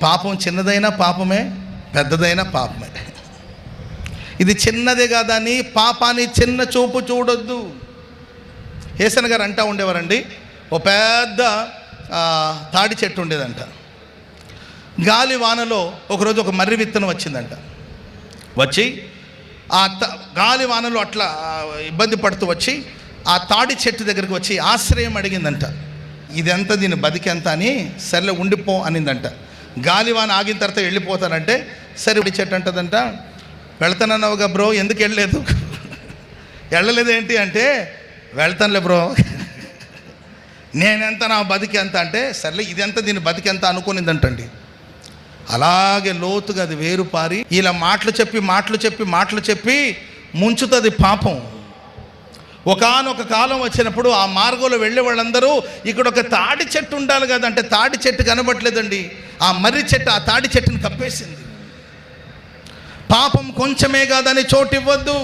పాపం చిన్నదైనా పాపమే, పెద్దదైనా పాపమే. ఇది చిన్నదే కాదని పాపాన్ని చిన్న చూపు చూడొద్దు. యేసయ్య గారు అంటూ ఉండేవారండి, ఓ పెద్ద తాడి చెట్టు ఉండేదంట. గాలి వానలో ఒకరోజు ఒక మర్రి విత్తనం వచ్చిందంట. వచ్చి ఆ గాలి వానలో అట్లా ఇబ్బంది పడుతూ వచ్చి ఆ తాడి చెట్టు దగ్గరికి వచ్చి ఆశ్రయం అడిగిందంట. ఇదెంత, దీని బతికెంత అని, సర్లే ఉండిపో అనిందంట. గాలివాన ఆగిన తర్వాత వెళ్ళిపోతానంటే, సరే చెట్టు అంటదంట, వెళ్తానన్నావుగా బ్రో, ఎందుకు వెళ్ళలేదు? వెళ్ళలేదు ఏంటి అంటే, వెళ్తానులే బ్రో, నేనెంత, నా బతికెంత అంటే, సర్లే ఇదెంత, దీని బతికెంత అనుకునిందంటండి. అలాగే లోతుగా అది వేరు పారి ఇలా మాటలు చెప్పి ముంచుతుంది పాపం. ఒకానొక కాలం వచ్చినప్పుడు ఆ మార్గంలో వెళ్ళే వాళ్ళందరూ ఇక్కడ ఒక తాడి చెట్టు ఉండాలి కదంటే, తాడి చెట్టు కనబట్లేదండి. ఆ మర్రి చెట్టు ఆ తాడి చెట్టుని కప్పేసింది. పాపం కొంచెమే కాదని చోటు ఇవ్వద్దు.